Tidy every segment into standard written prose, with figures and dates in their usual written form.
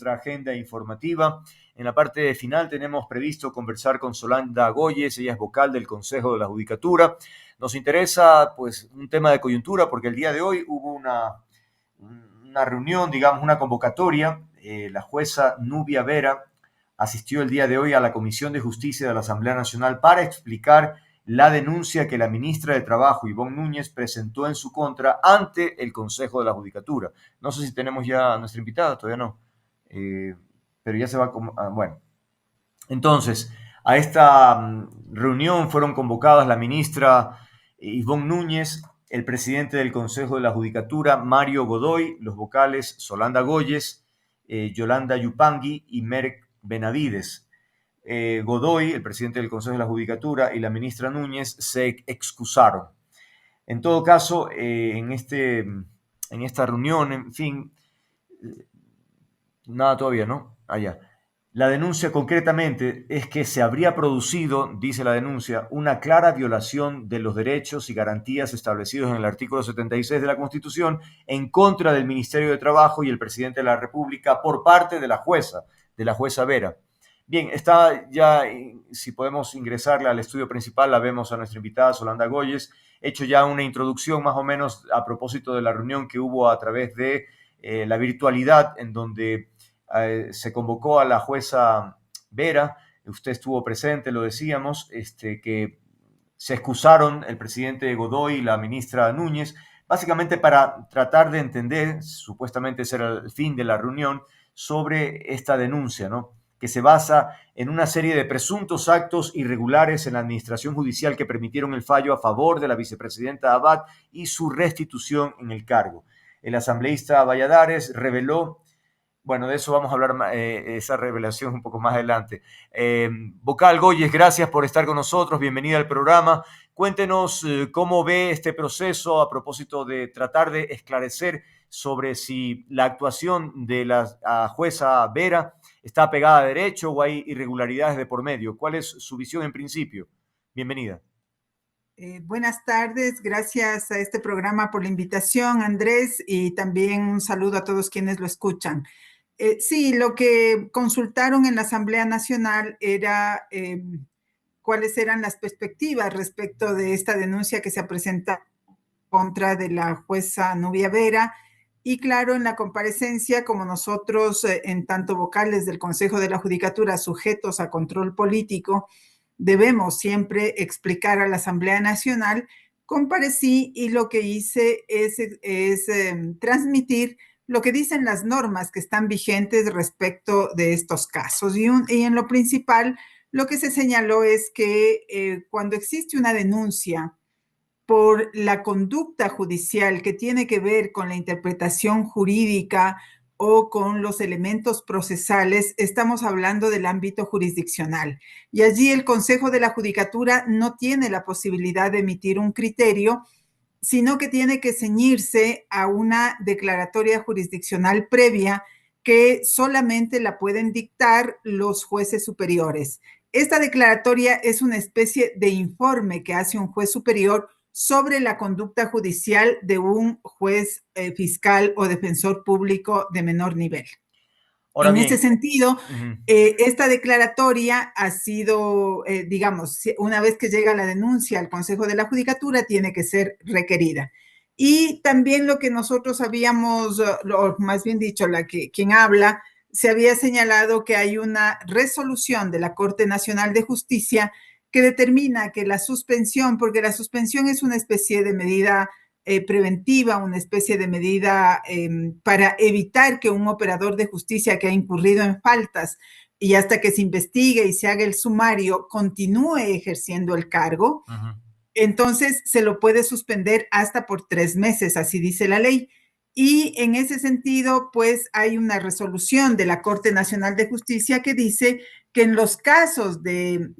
nuestra agenda informativa. En la parte final tenemos previsto conversar con Solanda Goyes, ella es vocal del Consejo de la Judicatura. Nos interesa pues un tema de coyuntura porque el día de hoy hubo una reunión, digamos, una convocatoria. La jueza Nubia Vera asistió el día de hoy a la Comisión de Justicia de la Asamblea Nacional para explicar la denuncia que la ministra de Trabajo, Ivonne Núñez, presentó en su contra ante el Consejo de la Judicatura. No sé si tenemos ya a nuestra invitada, todavía no. Pero ya se va... bueno, entonces, a esta reunión fueron convocadas la ministra Ivonne Núñez, el presidente del Consejo de la Judicatura, Mario Godoy, los vocales Solanda Goyes, Yolanda Yupangui y Merck Benavides. Godoy, el presidente del Consejo de la Judicatura, y la ministra Núñez se excusaron. En todo caso, en esta reunión, en fin, nada todavía, ¿no? Allá. La denuncia concretamente es que se habría producido, dice la denuncia, una clara violación de los derechos y garantías establecidos en el artículo 76 de la Constitución en contra del Ministerio de Trabajo y el presidente de la República por parte de la jueza Vera. Bien, está ya, si podemos ingresarla al estudio principal, la vemos a nuestra invitada Solanda Goyes. He hecho ya una introducción más o menos a propósito de la reunión que hubo a través de la virtualidad en donde se convocó a la jueza Vera. Usted estuvo presente, lo decíamos, que se excusaron el presidente Godoy y la ministra Núñez, básicamente para tratar de entender, supuestamente ese era el fin de la reunión, sobre esta denuncia, ¿no?, que se basa en una serie de presuntos actos irregulares en la administración judicial que permitieron el fallo a favor de la vicepresidenta Abad y su restitución en el cargo. El asambleísta Valladares reveló, bueno, de eso vamos a hablar, esa revelación un poco más adelante. Vocal Goyes, gracias por estar con nosotros, bienvenida al programa. Cuéntenos cómo ve este proceso a propósito de tratar de esclarecer sobre si la actuación de la jueza Vera está pegada a derecho o hay irregularidades de por medio. ¿Cuál es su visión en principio? Bienvenida. Buenas tardes, gracias a este programa por la invitación, Andrés, y también un saludo a todos quienes lo escuchan. Sí, lo que consultaron en la Asamblea Nacional era cuáles eran las perspectivas respecto de esta denuncia que se presenta contra de la jueza Nubia Vera. Y claro, en la comparecencia, como nosotros, en tanto vocales del Consejo de la Judicatura, sujetos a control político, debemos siempre explicar a la Asamblea Nacional, comparecí y lo que hice es transmitir lo que dicen las normas que están vigentes respecto de estos casos. Y en lo principal, lo que se señaló es que cuando existe una denuncia por la conducta judicial que tiene que ver con la interpretación jurídica o con los elementos procesales, estamos hablando del ámbito jurisdiccional. Y allí el Consejo de la Judicatura no tiene la posibilidad de emitir un criterio, sino que tiene que ceñirse a una declaratoria jurisdiccional previa que solamente la pueden dictar los jueces superiores. Esta declaratoria es una especie de informe que hace un juez superior sobre la conducta judicial de un juez fiscal o defensor público de menor nivel. Ahora en bien, ese sentido, esta declaratoria ha sido, digamos, una vez que llega la denuncia al Consejo de la Judicatura, tiene que ser requerida. Y también lo que nosotros habíamos, o más bien dicho, quien habla, se había señalado que hay una resolución de la Corte Nacional de Justicia que determina que la suspensión, porque la suspensión es una especie de medida preventiva, una especie de medida para evitar que un operador de justicia que ha incurrido en faltas y hasta que se investigue y se haga el sumario continúe ejerciendo el cargo, entonces se lo puede suspender hasta por 3 meses, así dice la ley. Y en ese sentido, pues hay una resolución de la Corte Nacional de Justicia que dice que en los casos de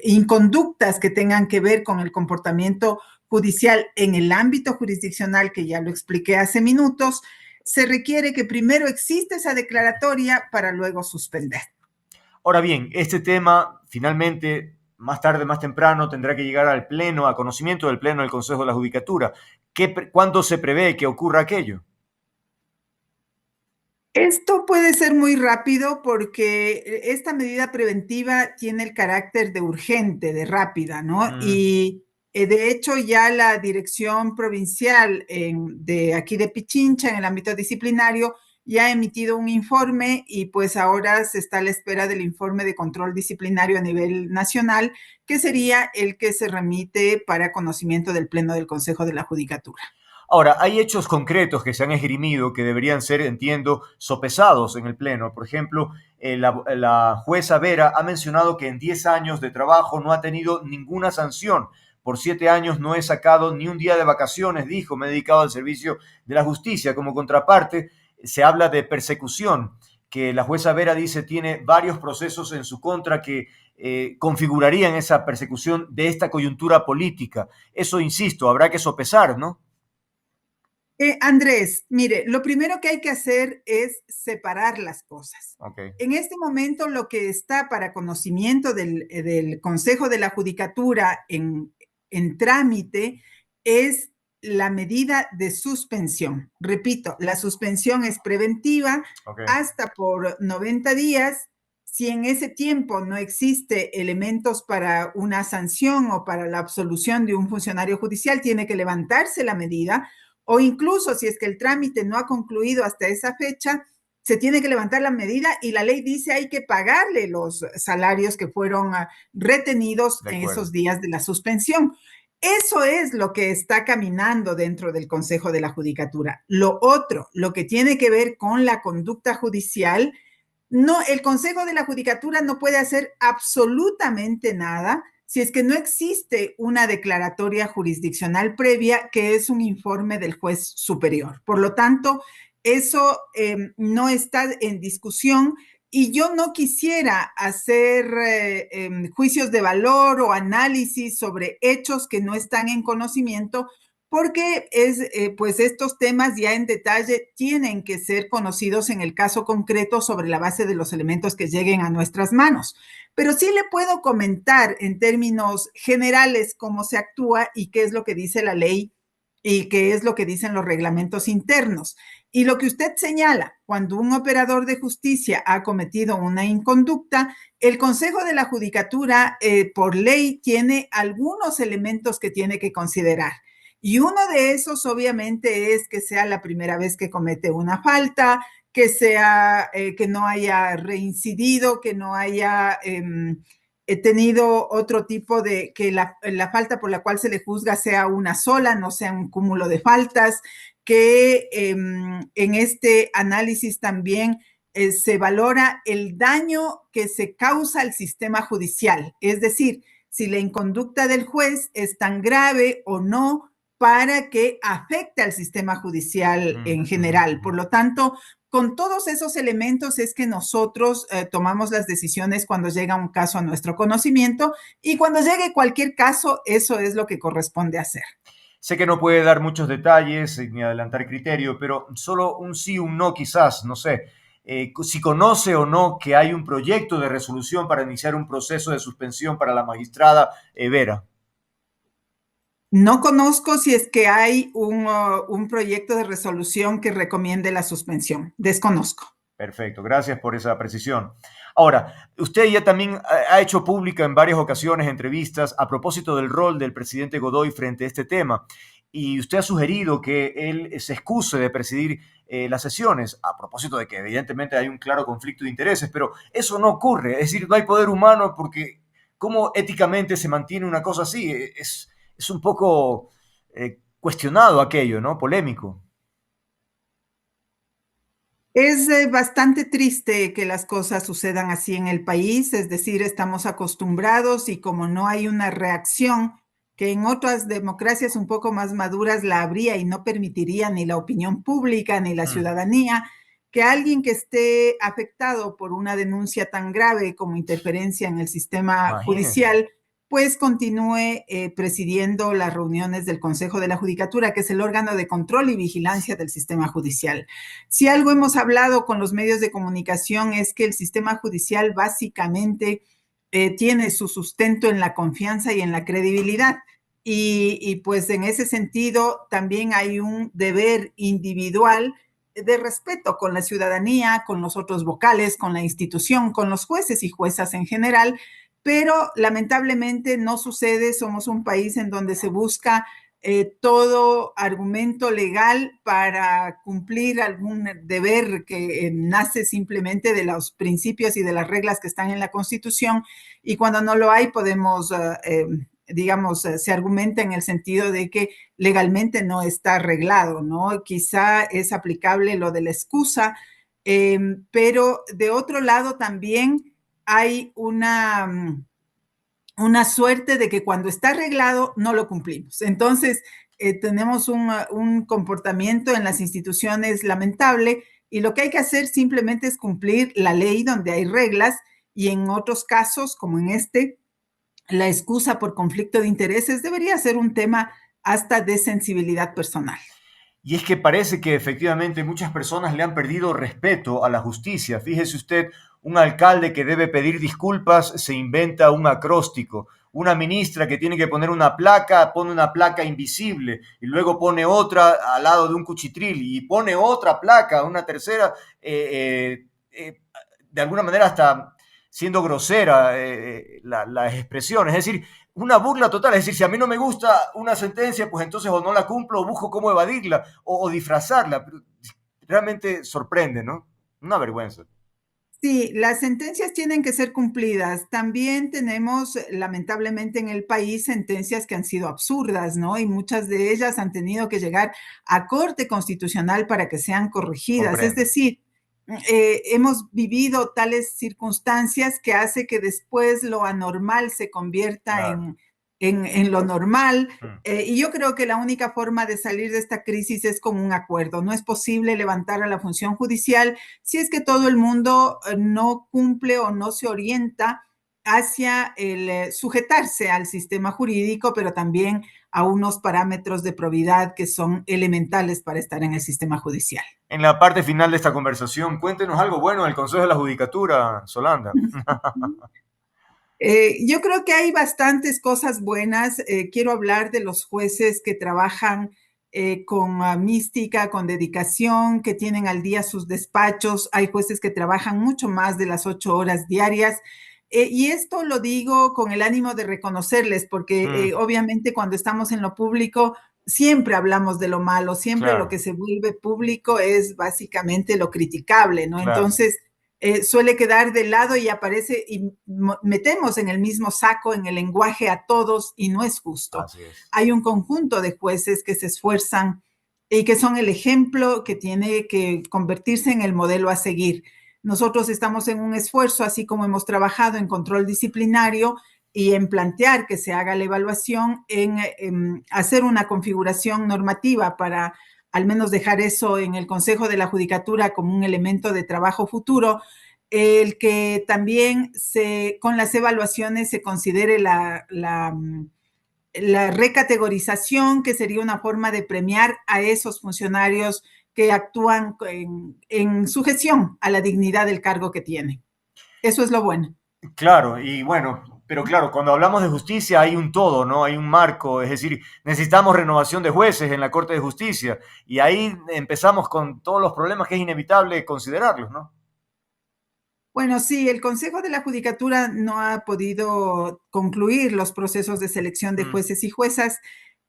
inconductas que tengan que ver con el comportamiento judicial en el ámbito jurisdiccional, que ya lo expliqué hace minutos, se requiere que primero exista esa declaratoria para luego suspender. Ahora bien, este tema finalmente, más tarde, más temprano, tendrá que llegar al Pleno, a conocimiento del Pleno del Consejo de la Judicatura. ¿Cuándo se prevé que ocurra aquello? Esto puede ser muy rápido porque esta medida preventiva tiene el carácter de urgente, de rápida, ¿no? Mm, Y de hecho ya la Dirección Provincial de aquí de Pichincha, en el ámbito disciplinario, ya ha emitido un informe y pues ahora se está a la espera del informe de control disciplinario a nivel nacional, que sería el que se remite para conocimiento del Pleno del Consejo de la Judicatura. Ahora, hay hechos concretos que se han esgrimido que deberían ser, entiendo, sopesados en el Pleno. Por ejemplo, la jueza Vera ha mencionado que en 10 años de trabajo no ha tenido ninguna sanción. Por 7 años no he sacado ni un día de vacaciones, dijo, me he dedicado al servicio de la justicia. Como contraparte, se habla de persecución, que la jueza Vera dice tiene varios procesos en su contra que configurarían esa persecución de esta coyuntura política. Eso, insisto, habrá que sopesar, ¿no? Andrés, mire, lo primero que hay que hacer es separar las cosas. Ok. En este momento, lo que está para conocimiento del Consejo de la Judicatura en trámite es la medida de suspensión. Repito, la suspensión es preventiva Ok. hasta por 90 días. Si en ese tiempo no existe elementos para una sanción o para la absolución de un funcionario judicial, tiene que levantarse la medida, o incluso si es que el trámite no ha concluido hasta esa fecha, se tiene que levantar la medida y la ley dice hay que pagarle los salarios que fueron retenidos De en acuerdo. esos días de la suspensión. Eso es lo que está caminando dentro del Consejo de la Judicatura. Lo otro, lo que tiene que ver con la conducta judicial, no, el Consejo de la Judicatura no puede hacer absolutamente nada si es que no existe una declaratoria jurisdiccional previa, que es un informe del juez superior. Por lo tanto, eso no está en discusión y yo no quisiera hacer juicios de valor o análisis sobre hechos que no están en conocimiento, porque pues estos temas ya en detalle tienen que ser conocidos en el caso concreto sobre la base de los elementos que lleguen a nuestras manos. Pero sí le puedo comentar en términos generales cómo se actúa y qué es lo que dice la ley y qué es lo que dicen los reglamentos internos. Y lo que usted señala, cuando un operador de justicia ha cometido una inconducta, el Consejo de la Judicatura, por ley, tiene algunos elementos que tiene que considerar. Y uno de esos, obviamente, es que sea la primera vez que comete una falta, que sea, que no haya reincidido, que no haya tenido otro tipo de, que la falta por la cual se le juzga sea una sola, no sea un cúmulo de faltas, que en este análisis también se valora el daño que se causa al sistema judicial, es decir, si la inconducta del juez es tan grave o no para que afecte al sistema judicial en general. Por lo tanto, con todos esos elementos es que nosotros tomamos las decisiones cuando llega un caso a nuestro conocimiento y cuando llegue cualquier caso, eso es lo que corresponde hacer. Sé que no puede dar muchos detalles ni adelantar criterio, pero solo un sí, un no quizás, no sé. Si conoce o no que hay un proyecto de resolución para iniciar un proceso de suspensión para la magistrada Vera. No conozco si es que hay un proyecto de resolución que recomiende la suspensión. Desconozco. Perfecto, gracias por esa precisión. Ahora, usted ya también ha hecho pública en varias ocasiones entrevistas a propósito del rol del presidente Godoy frente a este tema, y usted ha sugerido que él se excuse de presidir las sesiones, a propósito de que evidentemente hay un claro conflicto de intereses, pero eso no ocurre, es decir, no hay poder humano porque ¿cómo éticamente se mantiene una cosa así? Es un poco cuestionado aquello, ¿no? Polémico. Es bastante triste que las cosas sucedan así en el país, es decir, estamos acostumbrados y como no hay una reacción que en otras democracias un poco más maduras la habría y no permitiría ni la opinión pública ni la Mm, ciudadanía, que alguien que esté afectado por una denuncia tan grave como interferencia en el sistema imagínense. judicial pues continúe presidiendo las reuniones del Consejo de la Judicatura, que es el órgano de control y vigilancia del sistema judicial. Si algo hemos hablado con los medios de comunicación es que el sistema judicial básicamente tiene su sustento en la confianza y en la credibilidad. Pues en ese sentido también hay un deber individual de respeto con la ciudadanía, con los otros vocales, con la institución, con los jueces y juezas en general, pero lamentablemente no sucede. Somos un país en donde se busca todo argumento legal para cumplir algún deber que nace simplemente de los principios y de las reglas que están en la Constitución, y cuando no lo hay podemos, digamos, se argumenta en el sentido de que legalmente no está arreglado, ¿no? Quizá es aplicable lo de la excusa, pero de otro lado también hay una suerte de que cuando está arreglado no lo cumplimos. Entonces, tenemos un comportamiento en las instituciones lamentable, y lo que hay que hacer simplemente es cumplir la ley donde hay reglas, y en otros casos, como en este, la excusa por conflicto de intereses debería ser un tema hasta de sensibilidad personal. Y es que parece que efectivamente muchas personas le han perdido respeto a la justicia. Fíjese usted, un alcalde que debe pedir disculpas se inventa un acróstico. Una ministra que tiene que poner una placa, pone una placa invisible y luego pone otra al lado de un cuchitril y pone otra placa, una tercera, de alguna manera hasta siendo grosera las expresiones. Es decir, una burla total. Es decir, si a mí no me gusta una sentencia, pues entonces o no la cumplo o busco cómo evadirla o disfrazarla. Pero realmente sorprende, ¿no? Una vergüenza. Sí, las sentencias tienen que ser cumplidas. También tenemos, lamentablemente, en el país sentencias que han sido absurdas, ¿no? Y muchas de ellas han tenido que llegar a Corte Constitucional para que sean corregidas. Es Comprendo. decir, hemos vivido tales circunstancias que hace que después lo anormal se convierta Claro. en lo normal. Mm. Y yo creo que la única forma de salir de esta crisis es con un acuerdo. No es posible levantar a la función judicial si es que todo el mundo no cumple o no se orienta hacia el sujetarse al sistema jurídico, pero también a unos parámetros de probidad que son elementales para estar en el sistema judicial. En la parte final de esta conversación, cuéntenos algo bueno del Consejo de la Judicatura, Solanda. Yo creo que hay bastantes cosas buenas. Quiero hablar de los jueces que trabajan con mística, con dedicación, que tienen al día sus despachos. Hay jueces que trabajan mucho más de las 8 horas diarias. Y esto lo digo con el ánimo de reconocerles, porque Mm, obviamente cuando estamos en lo público siempre hablamos de lo malo, siempre lo claro, que se vuelve público es básicamente lo criticable, ¿no? claro. Entonces, suele quedar de lado y aparece y metemos en el mismo saco, en el lenguaje a todos, y no es justo. Así es. Hay un conjunto de jueces que se esfuerzan y que son el ejemplo que tiene que convertirse en el modelo a seguir. Nosotros estamos en un esfuerzo, así como hemos trabajado en control disciplinario y en plantear que se haga la evaluación, en hacer una configuración normativa para al menos dejar eso en el Consejo de la Judicatura como un elemento de trabajo futuro, el que también con las evaluaciones se considere la recategorización, que sería una forma de premiar a esos funcionarios que actúan en sujeción a la dignidad del cargo que tienen. Eso es lo bueno. Claro, y bueno, pero claro, cuando hablamos de justicia hay un todo, ¿no? Hay un marco, es decir, necesitamos renovación de jueces en la Corte de Justicia y ahí empezamos con todos los problemas que es inevitable considerarlos, ¿no? Bueno, sí, el Consejo de la Judicatura no ha podido concluir los procesos de selección de Mm, jueces y juezas,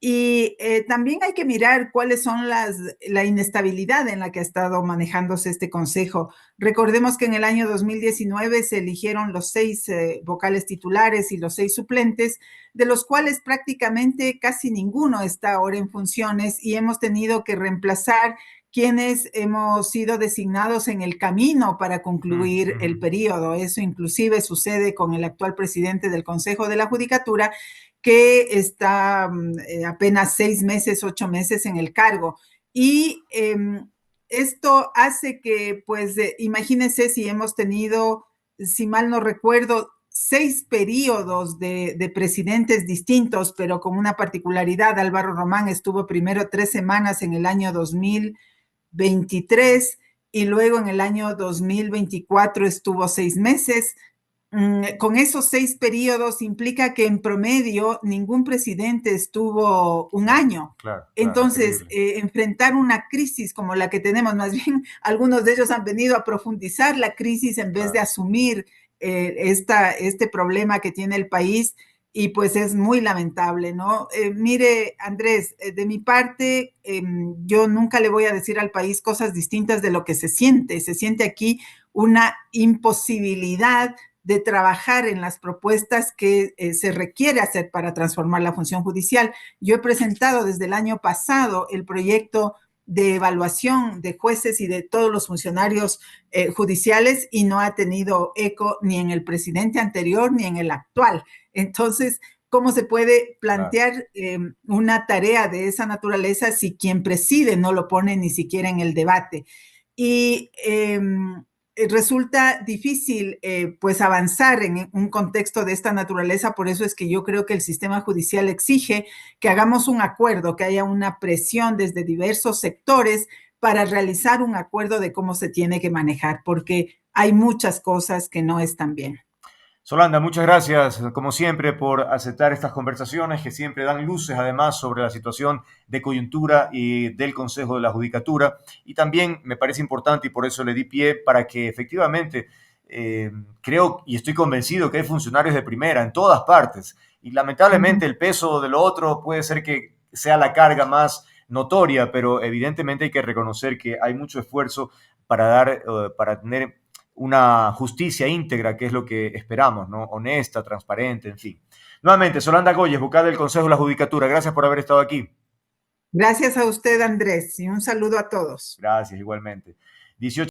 y también hay que mirar cuáles son la inestabilidad en la que ha estado manejándose este consejo. Recordemos que en el año 2019 se eligieron los 6 vocales titulares y los 6 suplentes, de los cuales prácticamente casi ninguno está ahora en funciones, y hemos tenido que reemplazar quienes hemos sido designados en el camino para mm, concluir el mm. periodo. Eso inclusive sucede con el actual presidente del Consejo de la Judicatura, que está apenas 6 meses, 8 meses en el cargo. Y esto hace que, pues, imagínense si hemos tenido, si mal no recuerdo, 6 periodos de presidentes distintos, pero con una particularidad. Álvaro Román estuvo primero 3 semanas en el año 2023, y luego en el año 2024 estuvo 6 meses. con esos 6 periodos implica que en promedio ningún presidente estuvo un Claro, año. claro, claro, Entonces, increíble. enfrentar una crisis como la que tenemos, más bien algunos de ellos han venido a profundizar la crisis en vez de Claro, asumir este problema que tiene el país y pues es muy lamentable, ¿no? Mire, Andrés, de mi parte, yo nunca le voy a decir al país cosas distintas de lo que se siente. Se siente aquí una imposibilidad de trabajar en las propuestas que se requiere hacer para transformar la función judicial. Yo he presentado desde el año pasado el proyecto de evaluación de jueces y de todos los funcionarios judiciales y no ha tenido eco ni en el presidente anterior ni en el actual. Entonces, ¿cómo se puede claro. plantear una tarea de esa naturaleza si quien preside no lo pone ni siquiera en el debate? Y resulta difícil pues avanzar en un contexto de esta naturaleza, por eso es que yo creo que el sistema judicial exige que hagamos un acuerdo, que haya una presión desde diversos sectores para realizar un acuerdo de cómo se tiene que manejar, porque hay muchas cosas que no están bien. Solanda, muchas gracias, como siempre, por aceptar estas conversaciones que siempre dan luces, además, sobre la situación de coyuntura y del Consejo de la Judicatura. Y también me parece importante, y por eso le di pie, para que efectivamente creo y estoy convencido que hay funcionarios de primera en todas partes. Y Uh -huh. lamentablemente el peso de lo otro puede ser que sea la carga más notoria, pero evidentemente hay que reconocer que hay mucho esfuerzo para tener una justicia íntegra, que es lo que esperamos, ¿no? Honesta, transparente, en fin. Nuevamente, Solanda Goyes, vocal del Consejo de la Judicatura, gracias por haber estado aquí. Gracias a usted, Andrés, y un saludo a todos. Gracias, igualmente. 18